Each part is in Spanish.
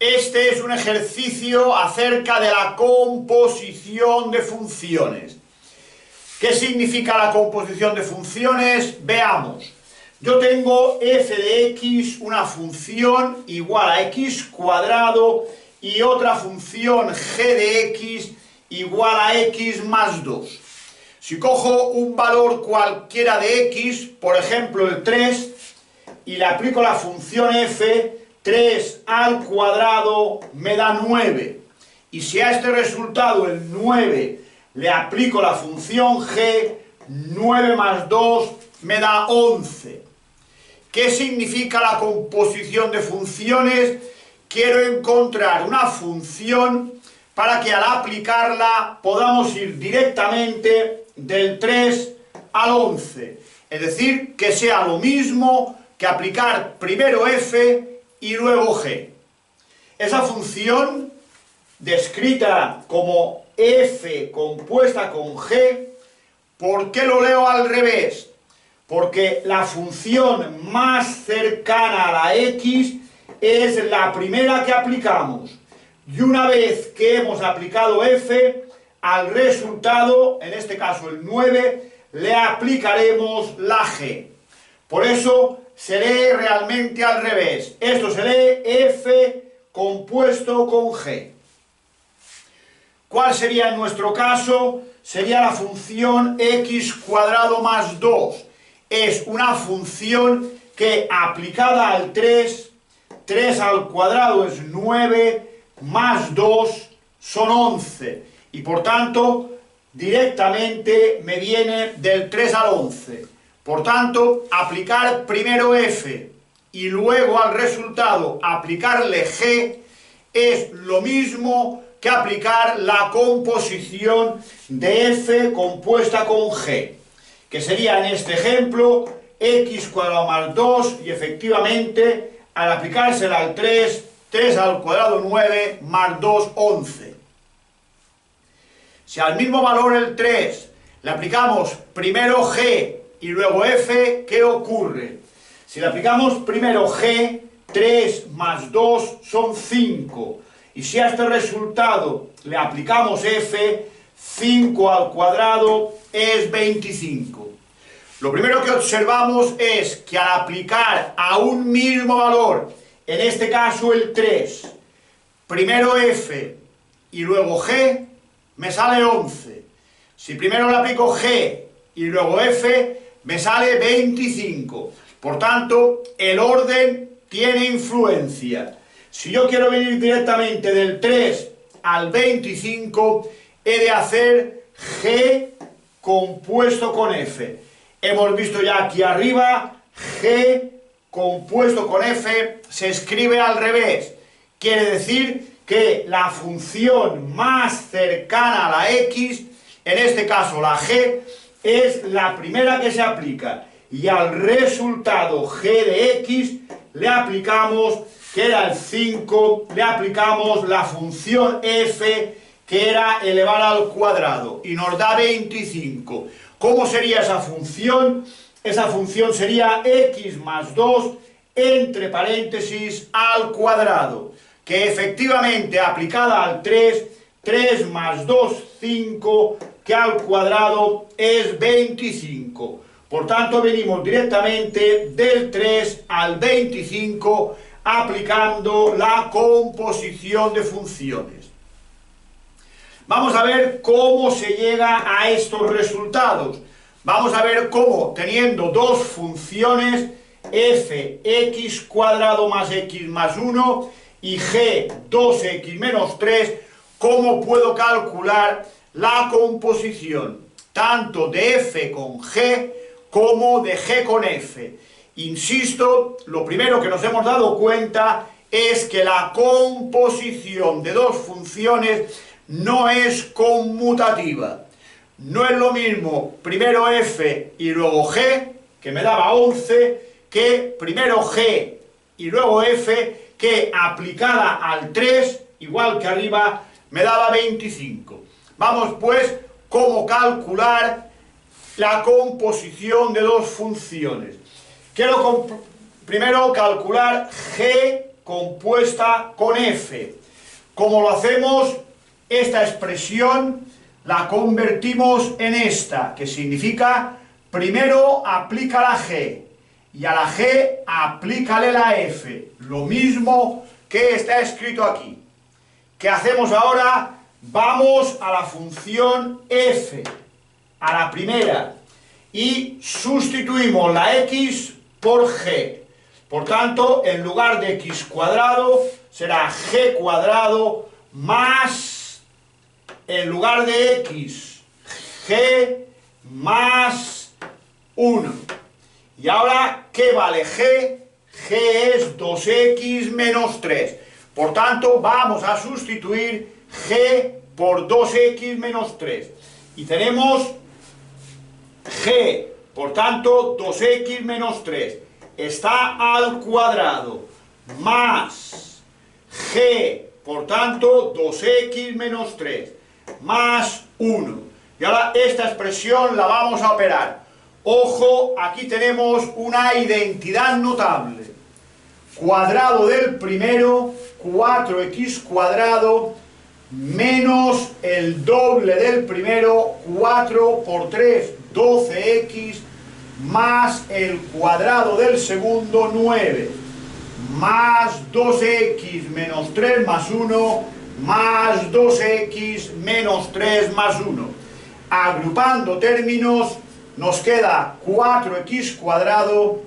Este es un ejercicio acerca de la composición de funciones. ¿Qué significa la composición de funciones? Veamos. Yo tengo f de x, una función igual a x cuadrado y otra función g de x igual a x más 2. Si cojo un valor cualquiera de x, por ejemplo el 3, y le aplico la función f, 3 al cuadrado me da 9. Y si a este resultado, el 9, le aplico la función g, 9 más 2 me da 11. ¿Qué significa la composición de funciones? Quiero encontrar una función para que al aplicarla podamos ir directamente del 3 al 11. Es decir, que sea lo mismo que aplicar primero f y luego g. Esa función, descrita como f compuesta con g, ¿por qué lo leo al revés? Porque la función más cercana a la x es la primera que aplicamos. Y una vez que hemos aplicado f, al resultado, en este caso el 9, le aplicaremos la g. Por eso se lee realmente al revés. Esto se lee f compuesto con g. ¿Cuál sería en nuestro caso? Sería la función x cuadrado más 2. Es una función que aplicada al 3, 3 al cuadrado es 9, más 2 son 11. Y por tanto, directamente me viene del 3 al 11. Por tanto, aplicar primero f y luego al resultado aplicarle g es lo mismo que aplicar la composición de f compuesta con g, que sería en este ejemplo x cuadrado más 2 y efectivamente al aplicársela al 3, 3 al cuadrado 9 más 2, 11. Si al mismo valor el 3 le aplicamos primero g y luego f, ¿qué ocurre? Si le aplicamos primero g, 3 más 2 son 5. Y si a este resultado le aplicamos f, 5 al cuadrado es 25. Lo primero que observamos es que al aplicar a un mismo valor, en este caso el 3, primero f y luego g, me sale 11. Si primero le aplico g y luego f, me sale 25. Por tanto, el orden tiene influencia. Si yo quiero venir directamente del 3 al 25, he de hacer g compuesto con f. Hemos visto ya aquí arriba, g compuesto con f se escribe al revés. Quiere decir que la función más cercana a la x, en este caso la g, es la primera que se aplica. Y al resultado g de x le aplicamos, que era el 5, le aplicamos la función f, que era elevar al cuadrado, y nos da 25. ¿Cómo sería esa función? Esa función sería x más 2 entre paréntesis al cuadrado, que efectivamente aplicada al 3, 3 más 2, 5, que al cuadrado es 25. Por tanto, venimos directamente del 3 al 25 aplicando la composición de funciones. Vamos a ver cómo se llega a estos resultados. Vamos a ver cómo, teniendo dos funciones, f, x cuadrado más x más 1 y g, 2x menos 3, cómo puedo calcular la composición tanto de f con g como de g con f. Insisto, lo primero que nos hemos dado cuenta es que la composición de dos funciones no es conmutativa. No es lo mismo primero f y luego g, que me daba 11, que primero g y luego f, que aplicada al 3, igual que arriba, me daba 25. Vamos pues, cómo calcular la composición de dos funciones. Quiero primero calcular g compuesta con f. ¿Cómo lo hacemos? Esta expresión la convertimos en esta, que significa primero aplica la g y a la g aplícale la f, lo mismo que está escrito aquí. ¿Qué hacemos ahora? Vamos a la función f, a la primera, y sustituimos la x por g. Por tanto, en lugar de x cuadrado, será g cuadrado más, en lugar de x, g más 1. Y ahora, ¿qué vale g? G es 2x menos 3. Por tanto, vamos a sustituir g por 2x menos 3. Y tenemos g, por tanto, 2x menos 3 está al cuadrado, más g, por tanto, 2x menos 3, más 1. Y ahora esta expresión la vamos a operar. Ojo, aquí tenemos una identidad notable. Cuadrado del primero, 4x cuadrado, menos el doble del primero, 4 por 3, 12x, más el cuadrado del segundo, 9, más 2x menos 3 más 1, más 2x menos 3 más 1. Agrupando términos, nos queda 4x cuadrado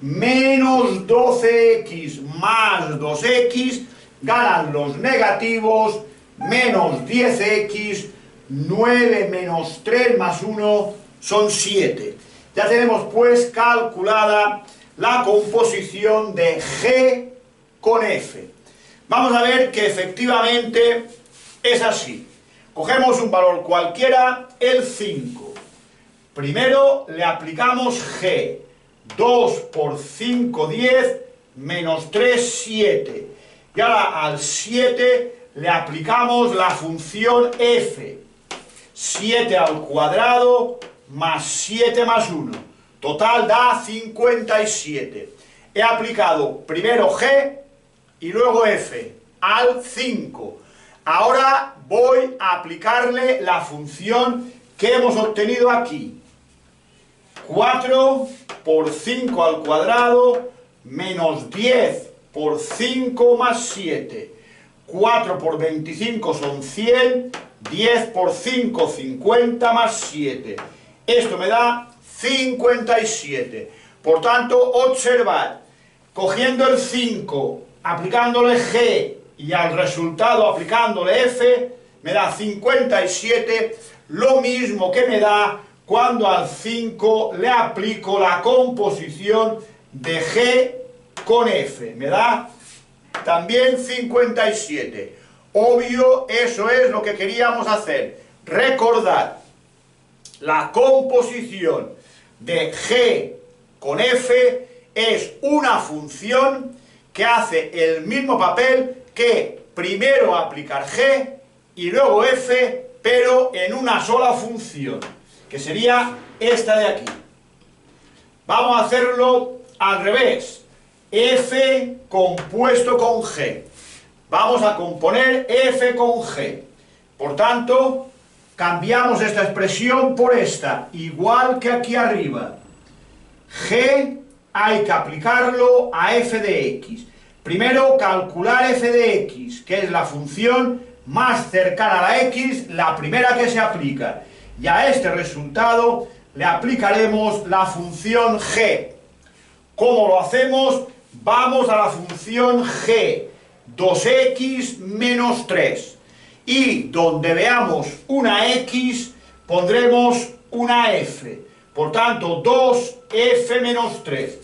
menos 12x más 2x, ganan los negativos, menos 10x, 9 menos 3 más 1 son 7. Ya tenemos pues calculada la composición de g con f. Vamos a ver que efectivamente es así. Cogemos un valor cualquiera, el 5. Primero le aplicamos g. 2 por 5, 10, menos 3, 7. Y ahora al 7 le aplicamos la función f. 7 al cuadrado más 7 más 1. Total da 57. He aplicado primero g y luego f al 5. Ahora voy a aplicarle la función que hemos obtenido aquí. 4 por 5 al cuadrado menos 10 por 5 más 7. 4 por 25 son 100, 10 por 5, 50 más 7. Esto me da 57. Por tanto, observad, cogiendo el 5, aplicándole g y al resultado aplicándole f, me da 57, lo mismo que me da cuando al 5 le aplico la composición de g con f. Me da también 57. Obvio, eso es lo que queríamos hacer. Recordad, la composición de g con f es una función que hace el mismo papel que primero aplicar g y luego f, pero en una sola función, que sería esta de aquí. Vamos a hacerlo al revés. F compuesto con g. Vamos a componer f con g. Por tanto, cambiamos esta expresión por esta, igual que aquí arriba. G hay que aplicarlo a f de x. Primero calcular f de x, que es la función más cercana a la x, la primera que se aplica. Y a este resultado le aplicaremos la función g. ¿Cómo lo hacemos? Vamos a la función g, 2x menos 3. Y donde veamos una x, pondremos una f. Por tanto, 2f menos 3.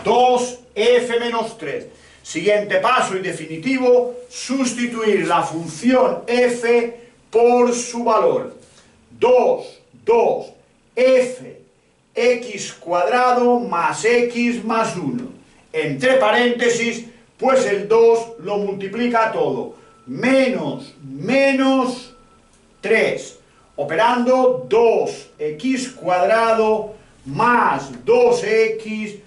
2f menos 3. Siguiente paso y definitivo, sustituir la función f por su valor. 2, f, x cuadrado más x más 1. Entre paréntesis, pues el 2 lo multiplica todo. Menos 3. Operando 2x cuadrado más 2x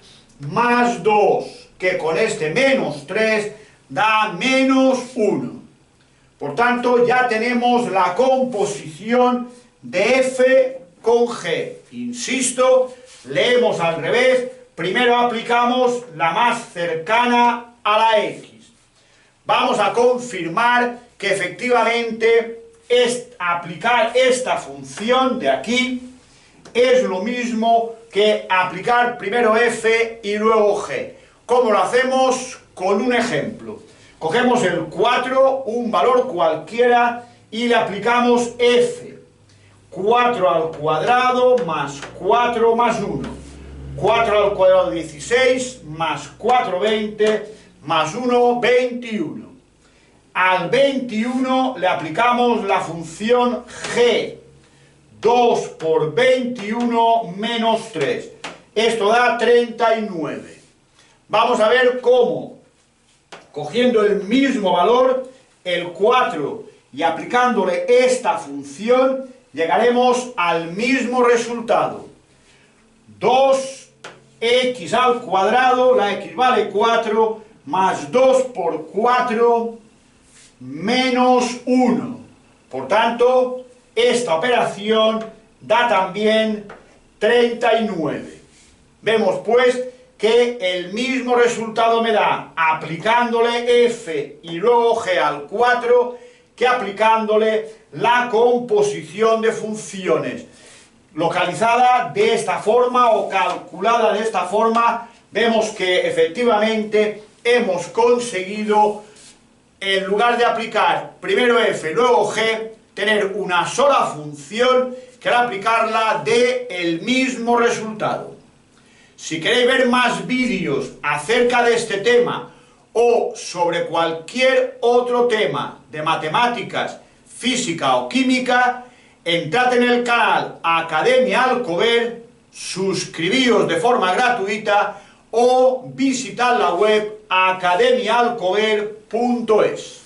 más 2. Que con este menos 3 da menos 1. Por tanto, ya tenemos la composición de f con g. Insisto, leemos al revés. Primero aplicamos la más cercana a la x. Vamos a confirmar que efectivamente aplicar esta función de aquí es lo mismo que aplicar primero f y luego g. ¿Cómo lo hacemos? Con un ejemplo. Cogemos el 4, un valor cualquiera, y le aplicamos f. 4 al cuadrado más 4 más 1. 4 al cuadrado 16 más 4, 20 más 1, 21. Al 21 le aplicamos la función g. 2 por 21 menos 3. Esto da 39. Vamos a ver cómo, cogiendo el mismo valor, el 4, y aplicándole esta función, llegaremos al mismo resultado. 2x al cuadrado, la x vale 4, más 2 por 4, menos 1. Por tanto, esta operación da también 39. Vemos pues que el mismo resultado me da aplicándole f y luego g al 4 que aplicándole la composición de funciones. Localizada de esta forma o calculada de esta forma, vemos que efectivamente hemos conseguido, en lugar de aplicar primero f y luego g, tener una sola función que al aplicarla dé el mismo resultado. Si queréis ver más vídeos acerca de este tema o sobre cualquier otro tema de matemáticas, física o química, entrad en el canal Academia Alcover, suscribíos de forma gratuita o visitad la web academiaalcover.es.